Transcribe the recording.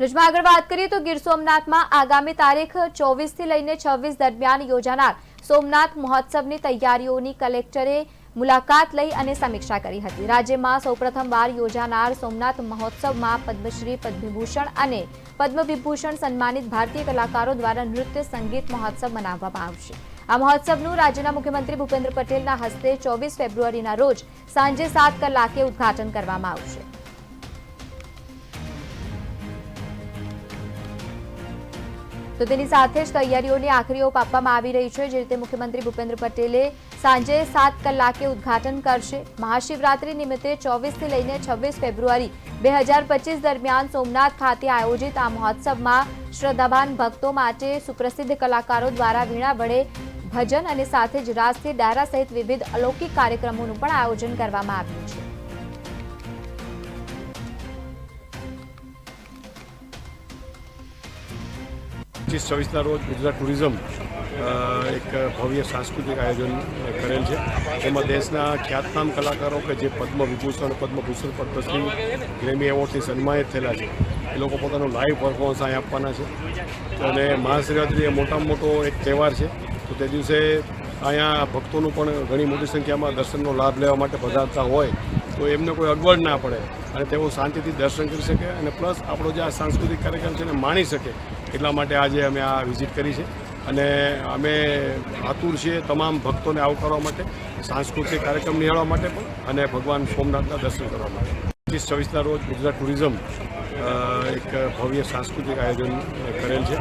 ભુજમાં આગળ વાત કરીએ તો ગીર સોમનાથમાં આગામી તારીખ 24 થી લઈને 26 દરમિયાન યોજાનાર સોમનાથ મહોત્સવની તૈયારીઓની કલેક્ટરે મુલાકાત લઈ અને સમીક્ષા કરી હતી। રાજ્યમાં સૌપ્રથમવાર યોજાનાર સોમનાથ મહોત્સવમાં પદ્મશ્રી, પદ્મભૂષણ અને પદ્મવિભૂષણ સન્માનિત ભારતીય કલાકારો દ્વારા નૃત્ય સંગીત મહોત્સવ મનાવવામાં આવશે। આ મહોત્સવનું રાજ્યના મુખ્યમંત્રી ભૂપેન્દ્ર પટેલના હસ્તે 24 ફેબ્રુઆરીના રોજ સાંજે 7 કલાકે ઉદ્ઘાટન કરવામાં આવશે। તો તેની સાથે જ તૈયારીઓની આખરી ઓપ આપવામાં આવી રહી છે। જે રીતે મુખ્યમંત્રી ભૂપેન્દ્ર પટેલે સાંજે 7 કલાકે ઉદ્ઘાટન કરશે। મહાશિવરાત્રી નિમિત્તે 24 થી લઈને 26 ફેબ્રુઆરી 2025 દરમિયાન સોમનાથ ખાતે આયોજિત આ મહોત્સવમાં શ્રદ્ધાવાન ભક્તો માટે સુપ્રસિદ્ધ કલાકારો દ્વારા વીણા વડે ભજન અને સાથે જ રાસથી ડાયરા સહિત વિવિધ અલૌકિક કાર્યક્રમોનું પણ આયોજન કરવામાં આવ્યું છે। 25-26 રોજ ગુજરાત ટુરિઝમ એક ભવ્ય સાંસ્કૃતિક આયોજન કરેલ છે। એમાં દેશના ખ્યાતનામ કલાકારો કે જે પદ્મવિભૂષણ, પદ્મભૂષણ, પદ્મશ્રી, ગ્રેમી એવોર્ડથી સન્માનિત થયેલા છે એ લોકો પોતાનું લાઈવ પરફોર્મન્સ અહીં આપવાના છે। અને મહાશિવરાત્રિ એ મોટામાં મોટો એક તહેવાર છે, તો તે દિવસે અહીંયા ભક્તોનું પણ ઘણી મોટી સંખ્યામાં દર્શનનો લાભ લેવા માટે પધારતા હોય તો એમને કોઈ અગવડ ના પડે અને તેઓ શાંતિથી દર્શન કરી શકે અને પ્લસ આપણો જે આ સાંસ્કૃતિક કાર્યક્રમ છે એને માણી શકે એટલા માટે આજે અમે આ વિઝિટ કરી છે। અને અમે આતુર છીએ તમામ ભક્તોને આવકારવા માટે, સાંસ્કૃતિક કાર્યક્રમ નિહાળવા માટે પણ અને ભગવાન સોમનાથના દર્શન કરવા માટે। 25-26 રોજ ગુજરાત ટુરિઝમ એક ભવ્ય સાંસ્કૃતિક આયોજન કરેલ છે।